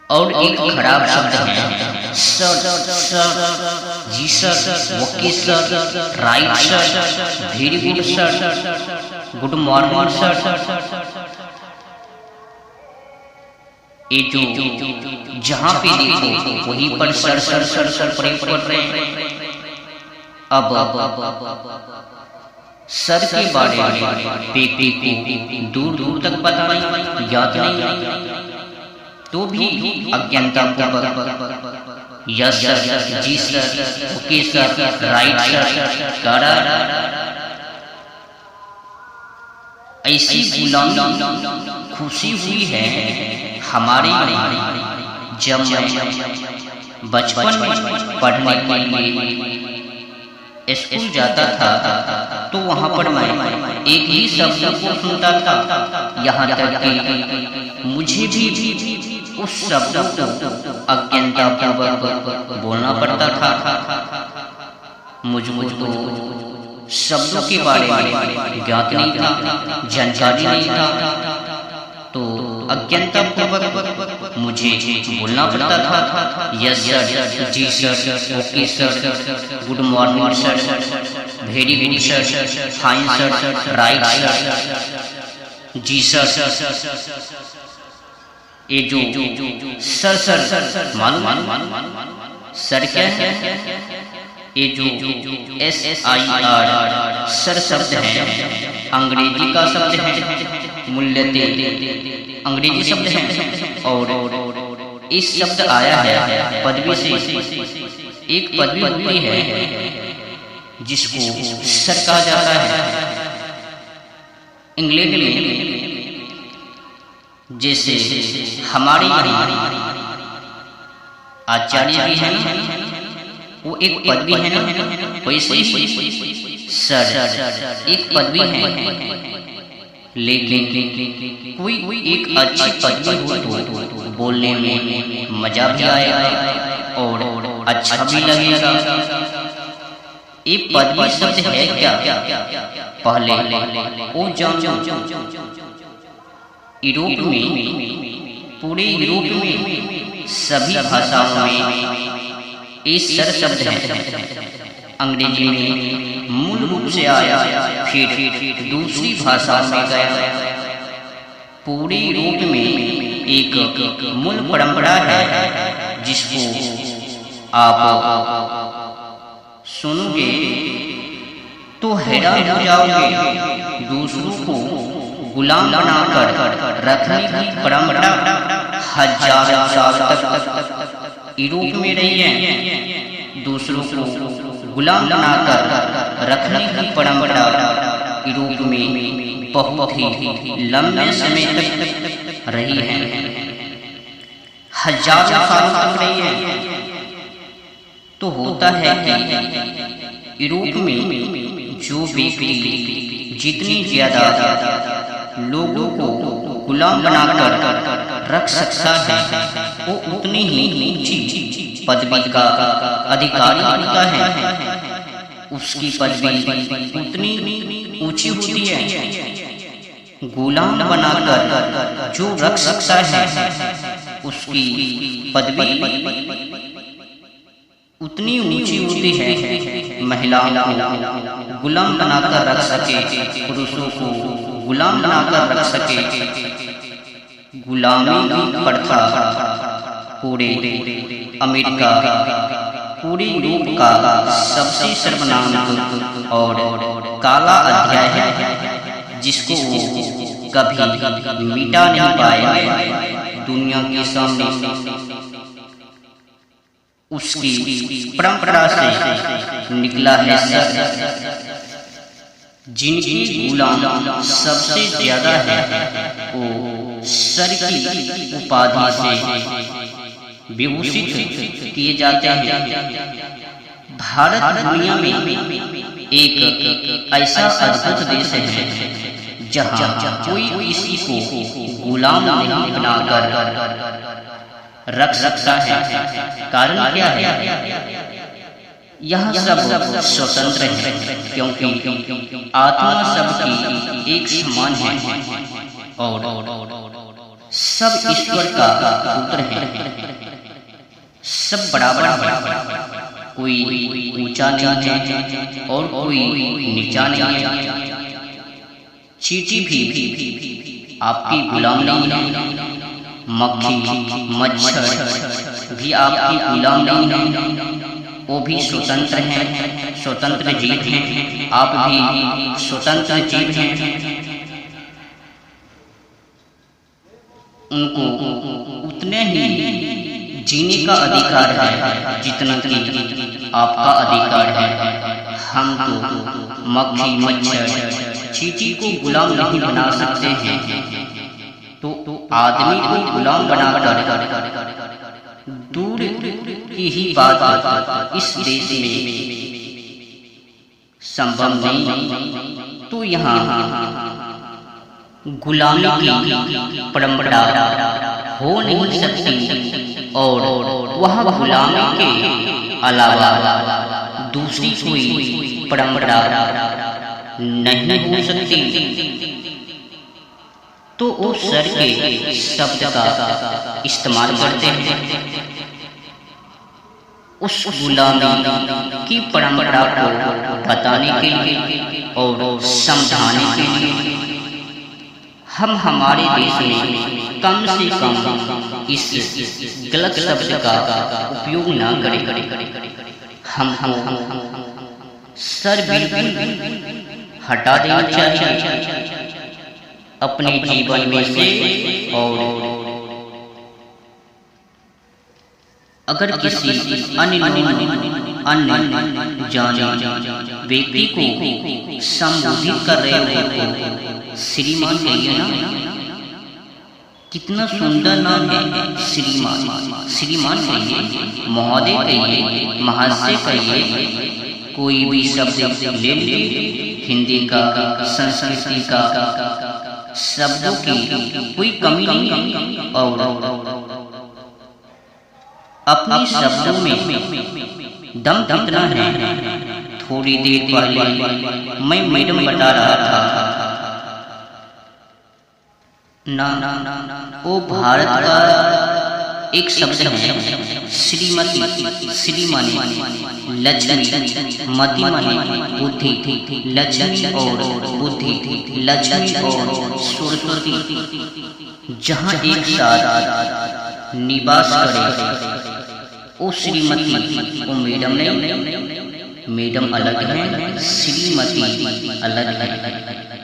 और एक खराब शब्द है सर, सर, जी sir, okay sir, right sir, very good sir, good morning sir. ये जो जहाँ पे देखो वहीं पर सर सर सर सर प्रयोग कर रहे हैं। अब सर के बारे में व्यक्ति को दूर दूर तक पता नहीं, याद नहीं, तो भी अज्ञानता पूर्वक यस सर, जी sir, okay sir, right sir करा। ऐसी गुलामी खुशी हुई है हमारे जब मैं बचपन में पढ़ने के लिए स्कूल जाता था तो वहाँ पर मैं एक ही शब्द को सुनता था, यहाँ तक कि मुझे भी उस शब्द को अज्ञानता पूर्वक बोलना पड़ता था। मुझको शब्दों के बारे में ज्ञात नहीं था, जानकारी नहीं था, तो अज्ञानता पूर्वक मुझे बोलना पड़ता था यस सर, जी sir, okay sir, good morning sir, very good sir, fine sir, right sir, जी सर। ये जो सर सर मालूम सर क्या है? ये जो SIR सर शब्द है, अंग्रेजी का शब्द है, मूल्यते अंग्रेजी शब्द है, और इस शब्द आया है पदवी से। एक पदवी होती है जिसको सर कहा जाता है। इंग्लैंड में जैसे हमारे आचार्य भी है, वो एक पदवी है ना, वैसे सर एक पदवी है। लेकिन कोई एक अच्छी पदवी हो तो बोलने में मजा भी आएगा और अच्छा भी लगेगा। ये पदवी शब्द है क्या? पहले वो जानो यूरोप में, पूरे यूरोप में सभी भाषाओं में इस सर शब्द है। अंग्रेजी में मूल रूप से आया, फिर दूसरी भाषाओं में गया। पूरे यूरोप में एक मूल परंपरा है जिसको आप सुनोगे तो हैरान हो जाओगे। दूसरों को गुलाम बनाकर रखने की परंपरा हजारों साल तक यूरोप में रही है। दूसरों को गुलाम बनाकर रखने की परंपरा यूरोप में बहुत ही लंबे समय तक रही है, हजारों साल तक रही है। तो होता है कि यूरोप में जो व्यक्ति जितनी ज्यादा लोगों को गुलाम बनाकर रख सकता है, वो उतनी ही ऊंची पदवी का अधिकारी होता है। उसकी पदवी उतनी ऊंची होती है। गुलाम बनाकर जो रख सकता है उसकी पदवी उतनी ऊंची होती है। महिलाओं को गुलाम बनाकर रख सके, पुरुषों को गुलाम बनाकर रख सके। गुलामी की प्रथा पूरे अमेरिका, पूरे यूरोप का सबसे सर्वनाम और काला अध्याय है, जिसको कभी मिटा नहीं पाए दुनिया के सामने। उसकी परंपरा से निकला है सर। जिनकी गुलाम सबसे ज्यादा है वो सर की उपाधि से विभूषित किए जाते हैं। भारत दुनिया में एक ऐसा अद्भुत देश है जहाँ कोई किसी को गुलाम नहीं बनाकर रख सकता है। कारण क्या है? यह सब स्वतंत्र है, क्योंकि आत्मा सबकी एक समान है और सब ईश्वर का पुत्र है, सब बराबर है, कोई ऊंचा नहीं है और कोई नीचा नहीं है। चींटी भी आपकी गुलाम नहीं है, मक्खी मच्छर भी आपकी गुलाम नहीं है, वो भी स्वतंत्र हैं, स्वतंत्र जीव हैं, आप भी स्वतंत्र जीव हैं। उनको उतने ही जीने का अधिकार है जितना कि आपका अधिकार है। हम तो मक्खी मच्छर चींटी को गुलाम नहीं बना सकते हैं, तो आदमी को गुलाम बनाकर दूर की ही बात इस देश में संभव नहीं। तो यहाँ गुलामी की परंपरा हो नहीं सकती और वह गुलामी के अलावा दूसरी कोई परंपरा नहीं हो सकती। तो वो सर के शब्द का इस्तेमाल करते हैं उस गुलामी की परंपरा को बताने के लिए और समझाने के लिए। हम हमारे देश में कम से कम इस गलत शब्द का उपयोग ना करें। हम सर बिल्कुल हटा देना चाहिए अपने जीवन में से। और अगर किसी अन्य जाने व्यक्ति को संबोधित कर रहे हो श्रीमान कहिए ना, कितना सुंदर नाम है श्रीमान। श्रीमान कहिए, महोदय कहिए, महाशय कहिए, कोई भी शब्द ले लीजिए, हिंदी का, संस्कृति का, शब्दों की कोई कमी नहीं। और अपने शब्दों में दम कितना है। थोड़ी देर पहले मैं मैडम बता रहा था ना, वो भारत का एक शब्द है श्रीमती, श्रीमती, लक्ष्मी, मति माने बुद्धि, लक्ष्मी और बुद्धि, लक्ष्मी और सरस्वती जहाँ एक साथ निवास करे, वो श्रीमती, वो मैडम नहीं, मैडम अलग है, श्रीमती अलग है।